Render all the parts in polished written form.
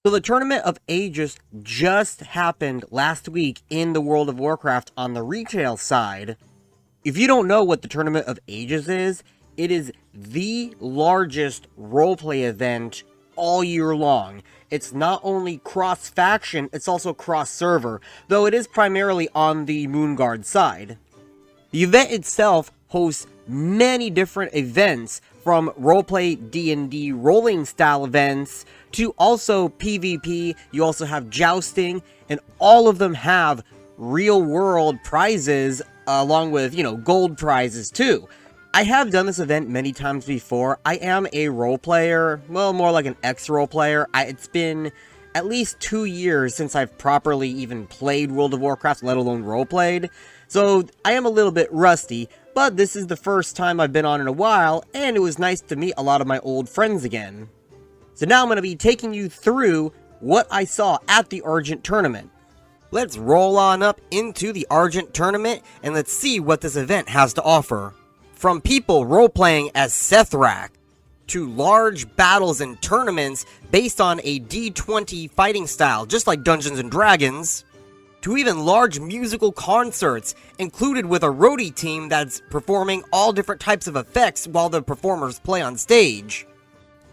So the Tournament of Ages just happened last week in the World of Warcraft on the retail side. If you don't know what the Tournament of Ages is, it is the largest roleplay event all year long. It's not only cross-faction, it's also cross-server, though it is primarily on the Moonguard side. The event itself hosts many different events, from roleplay D&D rolling style events to also PvP. You also have jousting, and all of them have real world prizes along with, gold prizes too. I have done this event many times before. I am a role player, well, more like an ex-role player. It's been at least 2 years since I've properly even played World of Warcraft, let alone roleplayed. So I am a little bit rusty, but this is the first time I've been on in a while, and it was nice to meet a lot of my old friends again. So now I'm going to be taking you through what I saw at the Argent Tournament. Let's roll on up into the Argent Tournament, and let's see what this event has to offer. From people role-playing as Sethrak, to large battles and tournaments based on a D20 fighting style, just like Dungeons & Dragons, to even large musical concerts, included with a roadie team that's performing all different types of effects while the performers play on stage.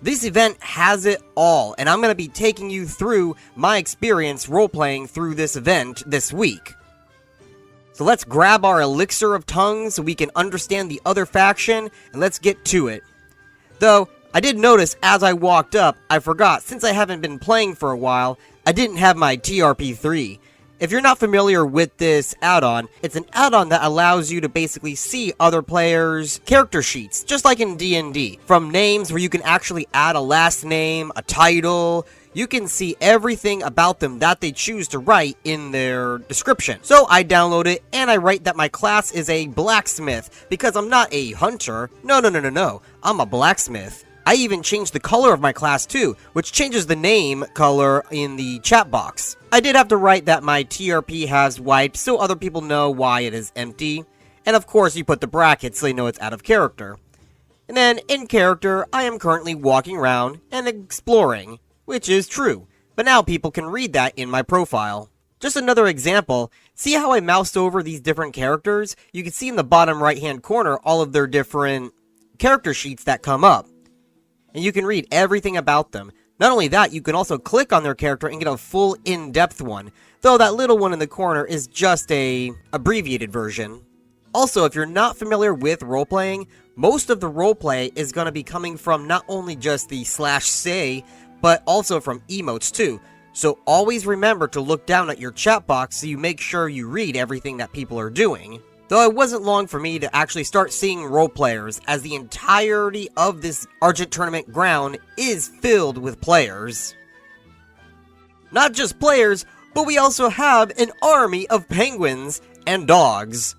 This event has it all, and I'm going to be taking you through my experience role-playing through this event this week. So let's grab our Elixir of Tongues so we can understand the other faction, and let's get to it. Though, I did notice as I walked up, I forgot, since I haven't been playing for a while, I didn't have my TRP3. If you're not familiar with this add-on, it's an add-on that allows you to basically see other players' character sheets, just like in D&D. From names where you can actually add a last name, a title, you can see everything about them that they choose to write in their description. So I download it, and I write that my class is a blacksmith, because I'm not a hunter. No, I'm a blacksmith. I even changed the color of my class too, which changes the name color in the chat box. I did have to write that my TRP has wiped so other people know why it is empty. And of course you put the brackets so they know it's out of character. And then in character, I am currently walking around and exploring, which is true. But now people can read that in my profile. Just another example, see how I moused over these different characters? You can see in the bottom right hand corner all of their different character sheets that come up. And you can read everything about them. Not only that, you can also click on their character and get a full in-depth one, though that little one in the corner is just a abbreviated version. Also, if you're not familiar with role-playing, most of the roleplay is going to be coming from not only just the /say, but also from emotes too. So always remember to look down at your chat box so you make sure you read everything that people are doing. Though it wasn't long for me to actually start seeing role players, as the entirety of this Argent Tournament ground is filled with players. Not just players, but we also have an army of penguins and dogs.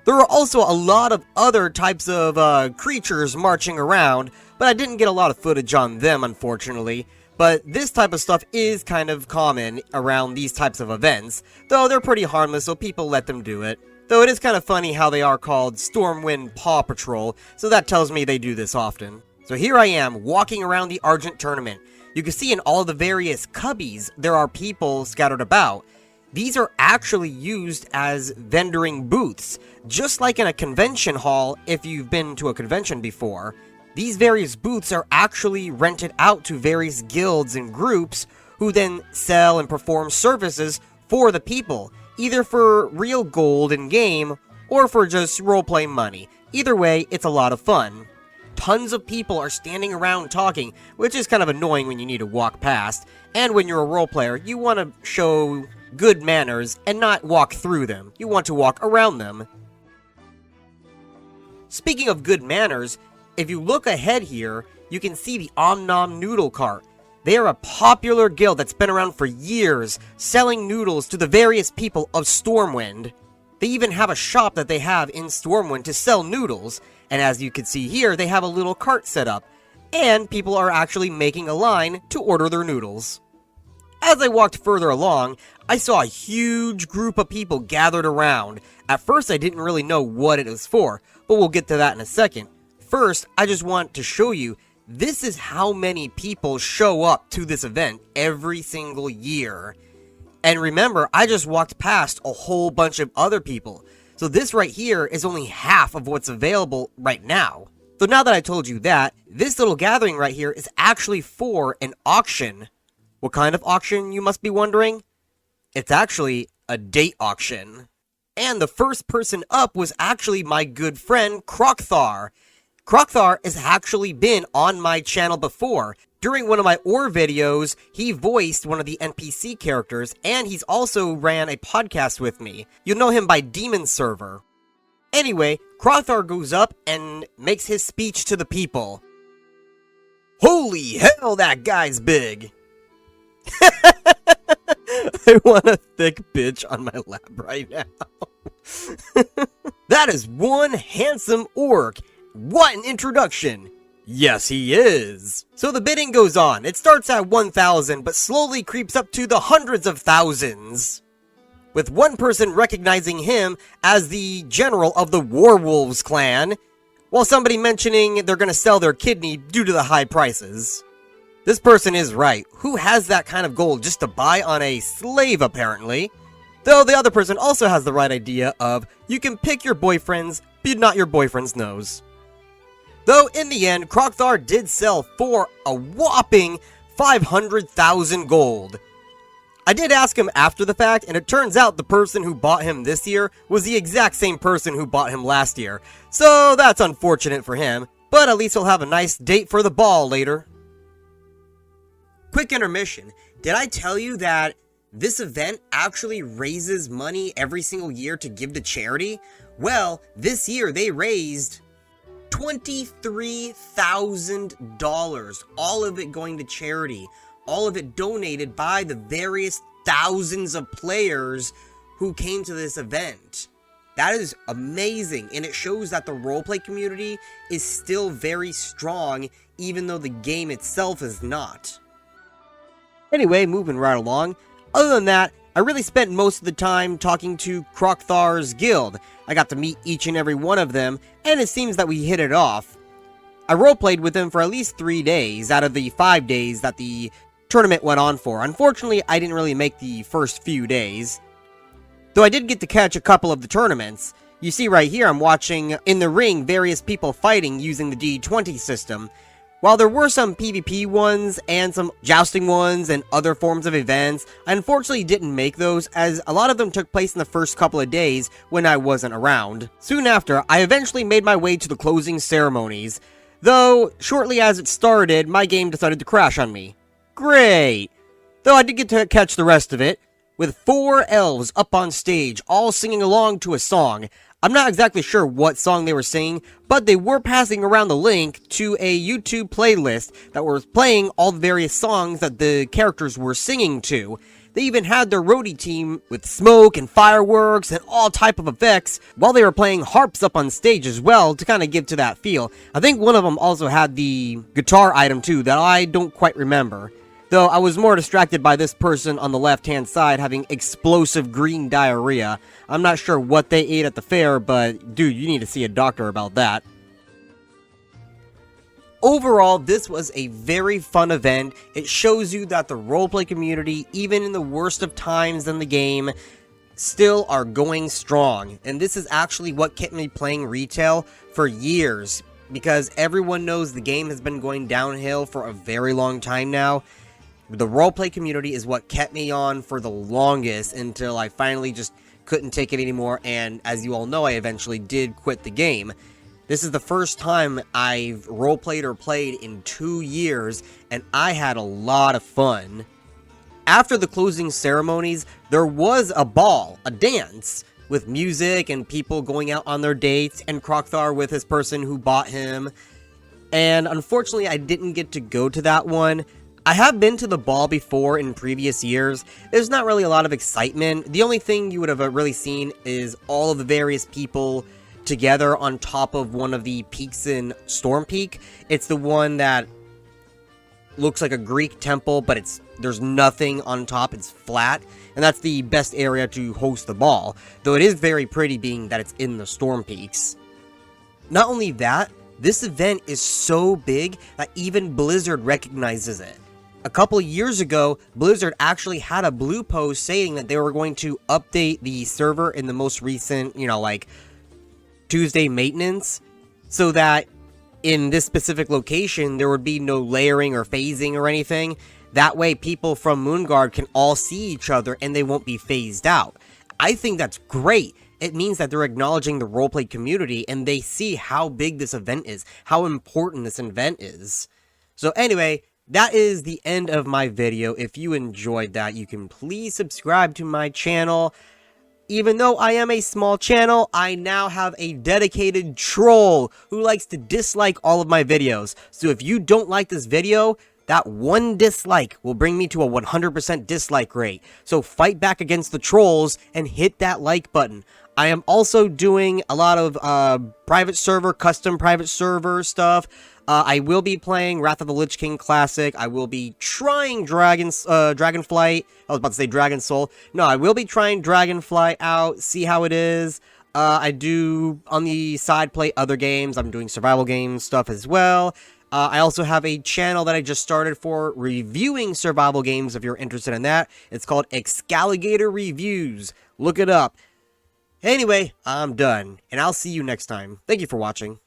There are also a lot of other types of creatures marching around, but I didn't get a lot of footage on them, unfortunately. But this type of stuff is kind of common around these types of events, though they're pretty harmless, so people let them do it. Though it is kind of funny how they are called Stormwind Paw Patrol, so that tells me they do this often. So here I am, walking around the Argent Tournament. You can see in all of the various cubbies, there are people scattered about. These are actually used as vendoring booths, just like in a convention hall if you've been to a convention before. These various booths are actually rented out to various guilds and groups, who then sell and perform services for the people, either for real gold in-game, or for just roleplay money. Either way, it's a lot of fun. Tons of people are standing around talking, which is kind of annoying when you need to walk past, and when you're a role player, you want to show good manners and not walk through them. You want to walk around them. Speaking of good manners, if you look ahead here, you can see the Om Nom Noodle Cart. They are a popular guild that's been around for years, selling noodles to the various people of Stormwind. They even have a shop that they have in Stormwind to sell noodles, and as you can see here, they have a little cart set up, and people are actually making a line to order their noodles. As I walked further along, I saw a huge group of people gathered around. At first, I didn't really know what it was for, but we'll get to that in a second. First, I just want to show you, this is how many people show up to this event every single year. And remember, I just walked past a whole bunch of other people. So this right here is only half of what's available right now. So now that I told you that, this little gathering right here is actually for an auction. What kind of auction, you must be wondering? It's actually a date auction. And the first person up was actually my good friend, Crocthar. Crocthar has actually been on my channel before. During one of my ore videos, he voiced one of the NPC characters, and he's also ran a podcast with me. You'll know him by Demon Server. Anyway, Crocthar goes up and makes his speech to the people. Holy hell, that guy's big! I want a thick bitch on my lap right now. That is one handsome orc. What an introduction! Yes, he is. So the bidding goes on. It starts at 1,000, but slowly creeps up to the hundreds of thousands, with one person recognizing him as the general of the Warwolves clan, while somebody mentioning they're gonna sell their kidney due to the high prices. This person is right. Who has that kind of gold just to buy on a slave, apparently? Though the other person also has the right idea of, you can pick your boyfriends, but not your boyfriend's nose. Though in the end, Crocthar did sell for a whopping 500,000 gold. I did ask him after the fact, and it turns out the person who bought him this year was the exact same person who bought him last year. So that's unfortunate for him, but at least he'll have a nice date for the ball later. Quick intermission. Did I tell you that this event actually raises money every single year to give to charity? Well, this year they raised $23,000, all of it going to charity, all of it donated by the various thousands of players who came to this event. That is amazing, and it shows that the roleplay community is still very strong, even though the game itself is not. Anyway, moving right along. Other than that, I really spent most of the time talking to Crocthar's guild. I got to meet each and every one of them, and it seems that we hit it off. I roleplayed with them for at least 3 days out of the 5 days that the tournament went on for. Unfortunately, I didn't really make the first few days, though I did get to catch a couple of the tournaments. You see right here, I'm watching in the ring various people fighting using the D20 system. While there were some PvP ones and some jousting ones and other forms of events, I unfortunately didn't make those, as a lot of them took place in the first couple of days when I wasn't around. Soon after, I eventually made my way to the closing ceremonies, though shortly as it started, my game decided to crash on me. Great! Though I did get to catch the rest of it, with 4 elves up on stage, all singing along to a song. I'm not exactly sure what song they were singing, but they were passing around the link to a YouTube playlist that was playing all the various songs that the characters were singing to. They even had their roadie team with smoke and fireworks and all type of effects, while they were playing harps up on stage as well to kind of give to that feel. I think one of them also had the guitar item too that I don't quite remember. Though I was more distracted by this person on the left-hand side having explosive green diarrhea. I'm not sure what they ate at the fair, but dude, you need to see a doctor about that. Overall, this was a very fun event. It shows you that the roleplay community, even in the worst of times in the game, still are going strong. And this is actually what kept me playing retail for years, because everyone knows the game has been going downhill for a very long time now. The roleplay community is what kept me on for the longest until I finally just couldn't take it anymore, and as you all know, I eventually did quit the game. This is the first time I've roleplayed or played in 2 years, and I had a lot of fun. After the closing ceremonies, there was a ball, a dance, with music and people going out on their dates, and Crocthar with his person who bought him. And unfortunately, I didn't get to go to that one. I have been to the ball before in previous years. There's not really a lot of excitement. The only thing you would have really seen is all of the various people together on top of one of the peaks in Storm Peak. It's the one that looks like a Greek temple, but there's nothing on top, it's flat, and that's the best area to host the ball, though it is very pretty being that it's in the Storm Peaks. Not only that, This event is so big that even Blizzard recognizes it. A couple of years ago, Blizzard actually had a blue post saying that they were going to update the server in the most recent, like Tuesday maintenance, so that in this specific location, there would be no layering or phasing or anything. That way, people from Moonguard can all see each other and they won't be phased out. I think that's great. It means that they're acknowledging the roleplay community and they see how big this event is, how important this event is. So anyway, that is the end of my video. If you enjoyed that, you can please subscribe to my channel. Even though I am a small channel, I now have a dedicated troll who likes to dislike all of my videos. So if you don't like this video, that one dislike will bring me to a 100% dislike rate. So fight back against the trolls and hit that like button. I am also doing a lot of custom private server stuff. I will be playing Wrath of the Lich King Classic. I will be trying Dragonflight. I was about to say Dragon Soul. No, I will be trying Dragonflight out, see how it is. I do, on the side, play other games. I'm doing survival game stuff as well. I also have a channel that I just started for reviewing survival games if you're interested in that. It's called Excaligator Reviews. Look it up. Anyway, I'm done, and I'll see you next time. Thank you for watching.